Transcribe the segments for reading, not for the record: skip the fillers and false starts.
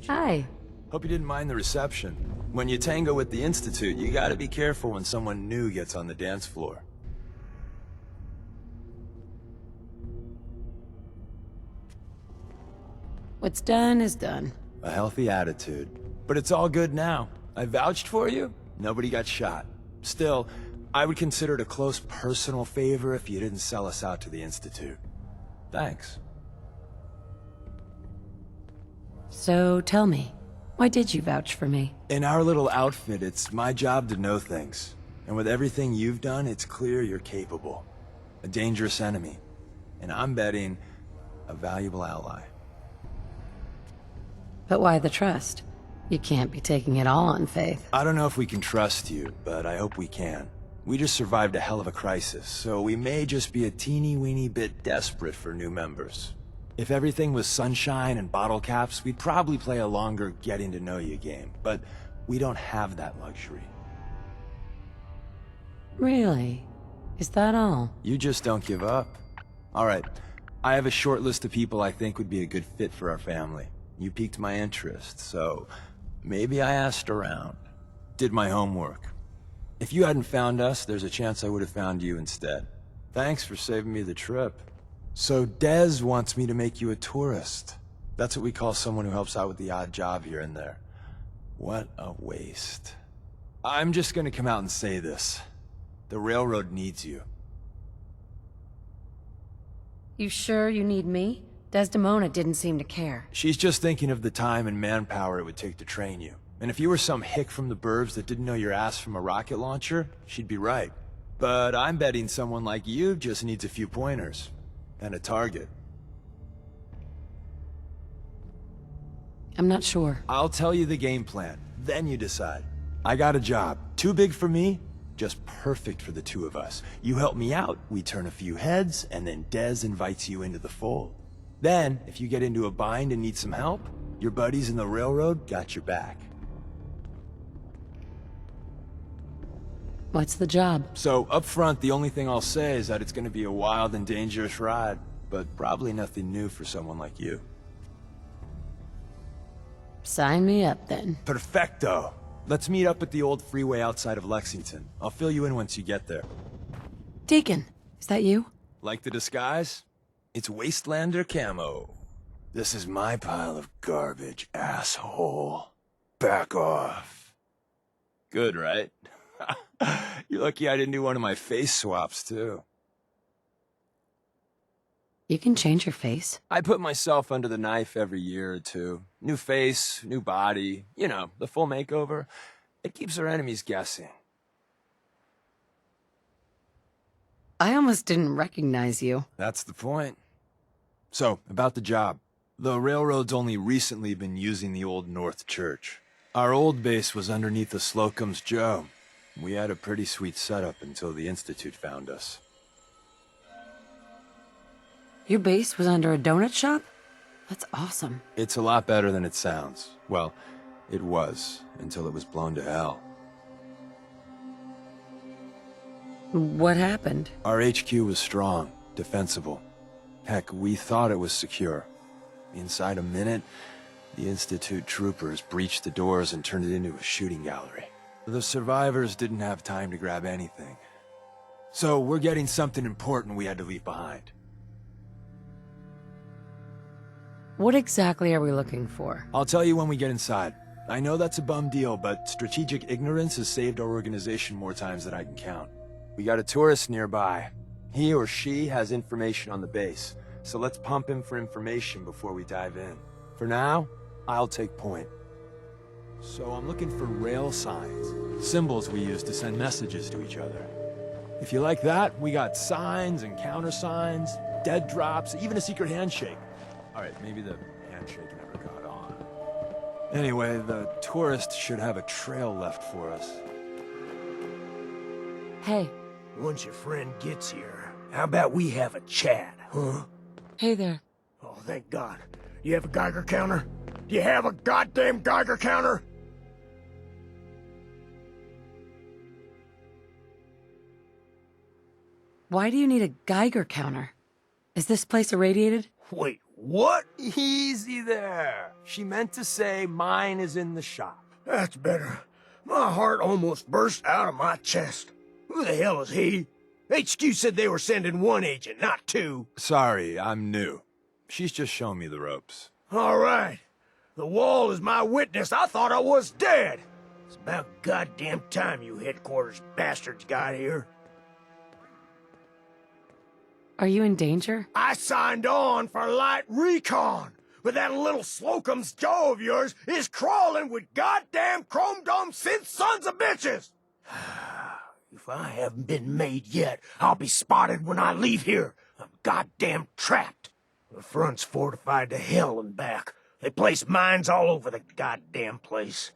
meet you. Hi. Hope you didn't mind the reception. When you tango with the Institute, you gotta be careful when someone new gets on the dance floor. What's done is done. A healthy attitude. But it's all good now. I vouched for you. Nobody got shot. Still, I would consider it a close personal favor if you didn't sell us out to the Institute. Thanks. So tell me, why did you vouch for me? In our little outfit, it's my job to know things. And with everything you've done, it's clear you're capable. A dangerous enemy. And I'm betting a valuable ally. But why the trust? You can't be taking it all on faith. I don't know if we can trust you, but I hope we can. We just survived a hell of a crisis, so we may just be a teeny-weeny bit desperate for new members. If everything was sunshine and bottle caps, we'd probably play a longer getting-to-know-you game, but we don't have that luxury. Really? Is that all? You just don't give up. All right, I have a short list of people I think would be a good fit for our family. You piqued my interest, so maybe I asked around. Did my homework. If you hadn't found us, there's a chance I would have found you instead. Thanks for saving me the trip. So Dez wants me to make you a tourist. That's what we call someone who helps out with the odd job here and there. What a waste. I'm just gonna come out and say this. The railroad needs you. You sure you need me? Desdemona didn't seem to care. She's just thinking of the time and manpower it would take to train you. And if you were some hick from the burbs that didn't know your ass from a rocket launcher, she'd be right. But I'm betting someone like you just needs a few pointers. And a target. I'm not sure. I'll tell you the game plan, then you decide. I got a job. Too big for me, just perfect for the two of us. You help me out, we turn a few heads, and then Dez invites you into the fold. Then, if you get into a bind and need some help, your buddies in the railroad got your back. What's the job? So, up front, the only thing I'll say is that it's gonna be a wild and dangerous ride, but probably nothing new for someone like you. Sign me up, then. Perfecto! Let's meet up at the old freeway outside of Lexington. I'll fill you in once you get there. Deacon, is that you? Like the disguise? It's Wastelander camo. This is my pile of garbage, asshole. Back off. Good, right? You're lucky I didn't do one of my face swaps, too. You can change your face. I put myself under the knife every year or two. New face, new body, you know, the full makeover. It keeps our enemies guessing. I almost didn't recognize you. That's the point. So, about the job. The railroad's only recently been using the Old North Church. Our old base was underneath the Slocum's Joe. We had a pretty sweet setup until the Institute found us. Your base was under a donut shop? That's awesome. It's a lot better than it sounds. Well, it was, until it was blown to hell. What happened? Our HQ was strong, defensible. Heck, we thought it was secure. Inside a minute, the Institute troopers breached the doors and turned it into a shooting gallery. The survivors didn't have time to grab anything. So we're getting something important we had to leave behind. What exactly are we looking for? I'll tell you when we get inside. I know that's a bum deal, but strategic ignorance has saved our organization more times than I can count. We got a tourist nearby. He or she has information on the base, so let's pump him for information before we dive in. For now, I'll take point. So I'm looking for rail signs, symbols we use to send messages to each other. If you like that, we got signs and countersigns, dead drops, even a secret handshake. All right, maybe the handshake never got on. Anyway, the tourist should have a trail left for us. Hey. Once your friend gets here, how about we have a chat, huh? Hey there. Oh, thank God. You have a Geiger counter? Do you have a goddamn Geiger counter? Why do you need a Geiger counter? Is this place irradiated? Wait, What? Easy there. She meant to say mine is in the shop. That's better. My heart almost burst out of my chest. Who the hell is he? HQ said they were sending one agent, not two. Sorry, I'm new. She's just showing me the ropes. All right. The wall is my witness. I thought I was dead. It's about goddamn time you headquarters bastards got here. Are you in danger? I signed on for light recon, but that little Slocum's Joe of yours is crawling with goddamn chrome dome synth sons of bitches! If I haven't been made yet, I'll be spotted when I leave here. I'm goddamn trapped. The front's fortified to hell and back. They place mines all over the goddamn place.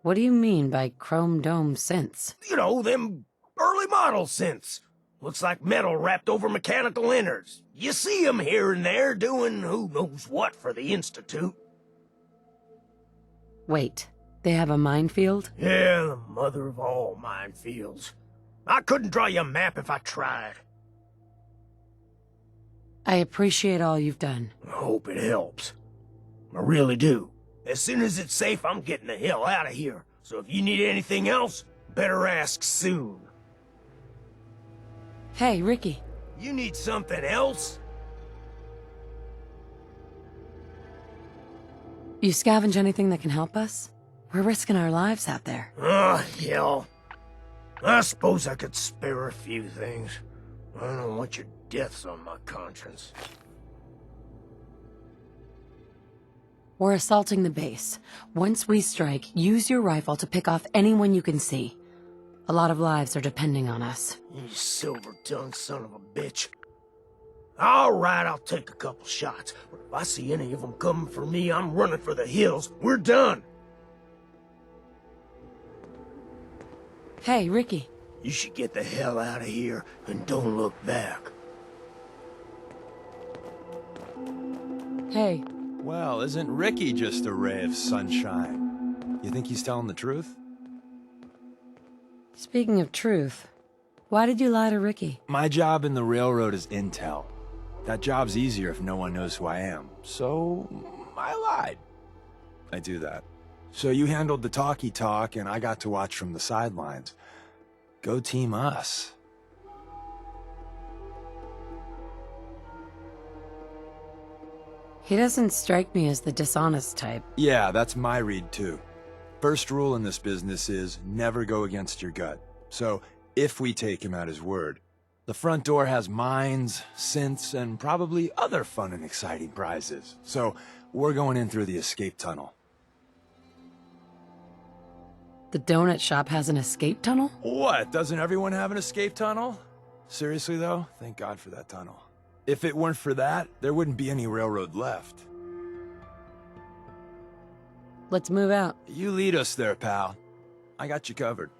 What do you mean by chrome dome synths? You know, them early model synths. Looks like metal wrapped over mechanical innards. You see them here and there doing who knows what for the Institute. Wait, they have a minefield? Yeah, the mother of all minefields. I couldn't draw you a map if I tried. I appreciate all you've done. I hope it helps. I really do. As soon as it's safe, I'm getting the hell out of here. So if you need anything else, better ask soon. Hey, Ricky. You need something else? You scavenge anything that can help us? We're risking our lives out there. Oh, hell. I suppose I could spare a few things. I don't want your deaths on my conscience. We're assaulting the base. Once we strike, use your rifle to pick off anyone you can see. A lot of lives are depending on us. You silver-tongued son of a bitch. All right, I'll take a couple shots, but if I see any of them coming for me, I'm running for the hills. We're done. Hey, Ricky. You should get the hell out of here and don't look back. Hey. Well, isn't Ricky just a ray of sunshine? You think he's telling the truth? Speaking of truth, why did you lie to Ricky? My job in the railroad is intel. That job's easier if no one knows who I am. So, I lied. I do that. So you handled the talkie talk, and I got to watch from the sidelines. Go team us. He doesn't strike me as the dishonest type. Yeah, that's my read too. First rule in this business is never go against your gut. So, if we take him at his word, the front door has mines, synths, and probably other fun and exciting prizes. So, we're going in through the escape tunnel. The donut shop has an escape tunnel? What, doesn't everyone have an escape tunnel? Seriously though, thank God for that tunnel. If it weren't for that, there wouldn't be any railroad left. Let's move out. You lead us there, pal. I got you covered.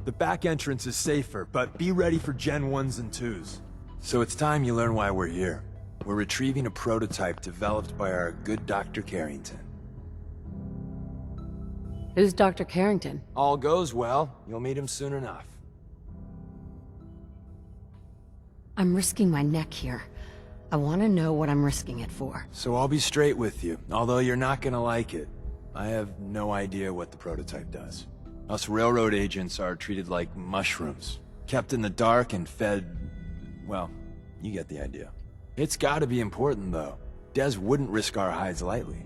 The back entrance is safer, but be ready for Gen 1s and 2s. So it's time you learn why we're here. We're retrieving a prototype developed by our good Dr. Carrington. Who's Dr. Carrington? All goes well, you'll meet him soon enough. I'm risking my neck here. I want to know what I'm risking it for. So I'll be straight with you, although you're not gonna like it. I have no idea what the prototype does. Us railroad agents are treated like mushrooms, kept in the dark and fed... well, you get the idea. It's gotta be important, though. Des wouldn't risk our hides lightly.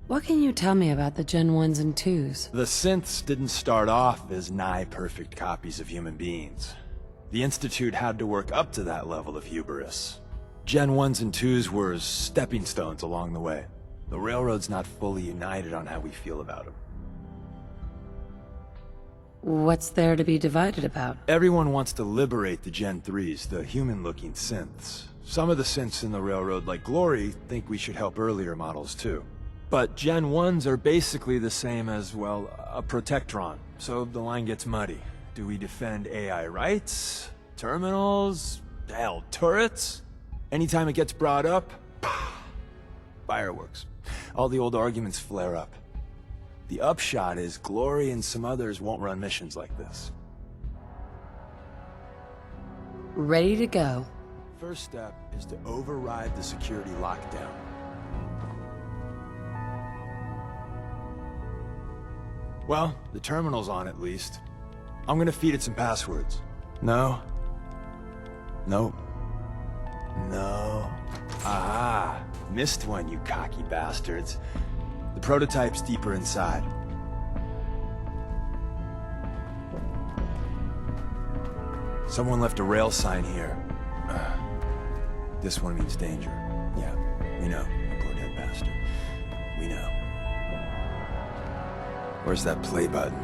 What can you tell me about the Gen 1s and 2s? The synths didn't start off as nigh-perfect copies of human beings. The Institute had to work up to that level of hubris. Gen 1s and 2s were stepping stones along the way. The Railroad's not fully united on how we feel about them. What's there to be divided about? Everyone wants to liberate the Gen 3s, the human-looking synths. Some of the synths in the Railroad, like Glory, think we should help earlier models too. But Gen 1s are basically the same as, well, a Protectron, so the line gets muddy. Do we defend AI rights? Terminals? Hell, turrets? Anytime it gets brought up, fireworks. All the old arguments flare up. The upshot is Glory and some others won't run missions like this. Ready to go. First step is to override the security lockdown. Well, the terminal's on at least. I'm gonna feed it some passwords. No. Nope. No. Ah, missed one, you cocky bastards. The prototype's deeper inside. Someone left a rail sign here. This one means danger. Yeah, we know, you poor dead bastard. We know. Where's that play button?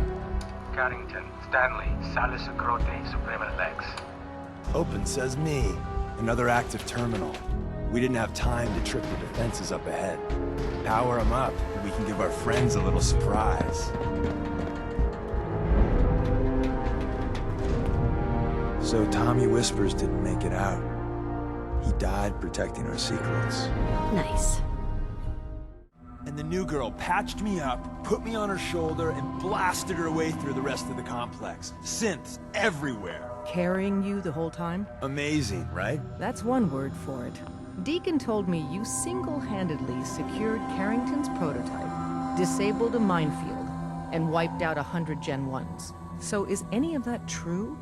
Carrington, Stanley, Salus Grote, Suprema Lex. Open, says me. Another active terminal. We didn't have time to trip the defenses up ahead. Power them up, and we can give our friends a little surprise. So Tommy Whispers didn't make it out. He died protecting our secrets. Nice. And the new girl patched me up, put me on her shoulder, and blasted her way through the rest of the complex. Synths everywhere. Carrying you the whole time? Amazing, right? That's one word for it. Deacon told me you single-handedly secured Carrington's prototype, disabled a minefield, and wiped out 100 Gen 1s. So is any of that true?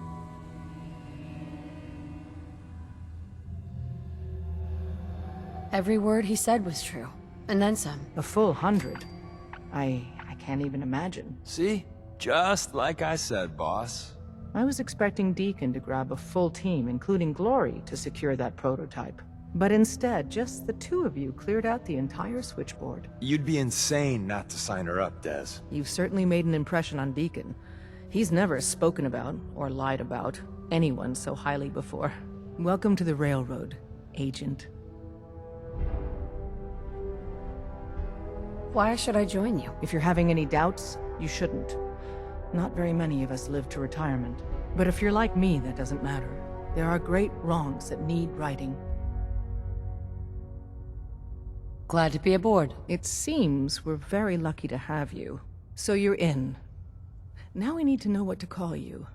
Every word he said was true. And then some. A full 100. I can't even imagine. See? Just like I said, boss. I was expecting Deacon to grab a full team, including Glory, to secure that prototype. But instead, just the two of you cleared out the entire switchboard. You'd be insane not to sign her up, Des. You've certainly made an impression on Deacon. He's never spoken about, or lied about, anyone so highly before. Welcome to the Railroad, Agent. Why should I join you? If you're having any doubts, you shouldn't. Not very many of us live to retirement. But if you're like me, that doesn't matter. There are great wrongs that need righting. Glad to be aboard. It seems we're very lucky to have you. So you're in. Now we need to know what to call you.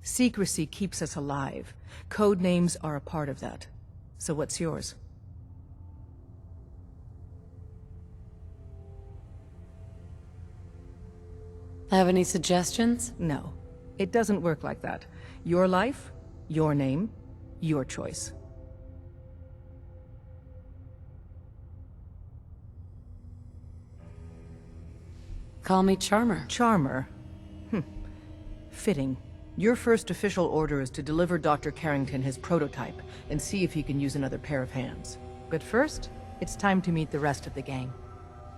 Secrecy keeps us alive. Code names are a part of that. So what's yours? Have any suggestions? No. It doesn't work like that. Your life, your name, your choice. Call me Charmer. Charmer? Fitting. Your first official order is to deliver Dr. Carrington his prototype and see if he can use another pair of hands. But first, it's time to meet the rest of the gang.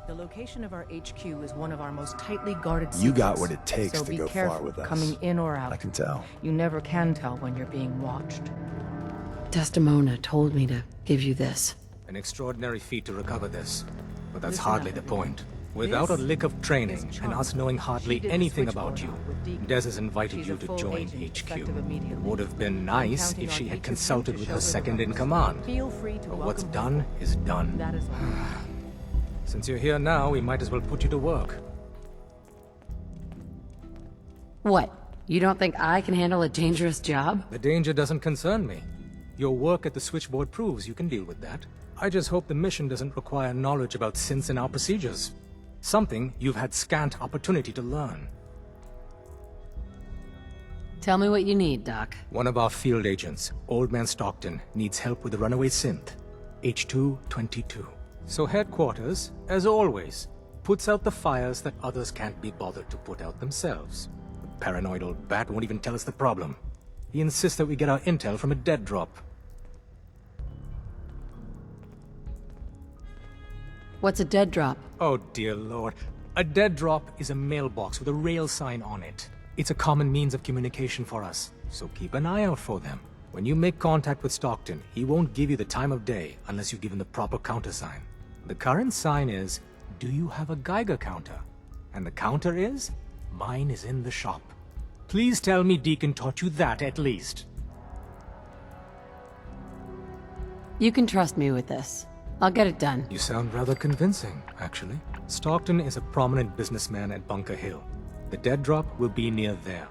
The location of our HQ is one of our most tightly guarded secrets. You got what it takes so to be go careful far with us. coming in or out. I can tell. You never can tell when you're being watched. Desdemona told me to give you this. An extraordinary feat to recover this. But that's Listen hardly up, the everyone. point. Without a This lick of training, is and Charmer. us knowing hardly She did the anything about switchboard you, with Deacon. Des has invited She's you a to full join agent, HQ. effective immediately. It would have been nice Counting if she on had each of you consulted to with show her her the second in ropes. command. Feel free to But what's welcome done people. is done. That is all. Since you're here now, we might as well put you to work. What? You don't think I can handle a dangerous job? The danger doesn't concern me. Your work at the switchboard proves you can deal with that. I just hope the mission doesn't require knowledge about synths and our procedures. Something you've had scant opportunity to learn. Tell me what you need, Doc. One of our field agents, Old Man Stockton, needs help with a runaway synth. H222. So headquarters, as always, puts out the fires that others can't be bothered to put out themselves. The paranoid old bat won't even tell us the problem. He insists that we get our intel from a dead drop. What's a dead drop? Oh dear lord. A dead drop is a mailbox with a rail sign on it. It's a common means of communication for us, so keep an eye out for them. When you make contact with Stockton, he won't give you the time of day unless you give him the proper countersign. The current sign is, do you have a Geiger counter? And the counter is, mine is in the shop. Please tell me Deacon taught you that at least. You can trust me with this. I'll get it done. You sound rather convincing, actually. Stockton is a prominent businessman at Bunker Hill. The dead drop will be near there.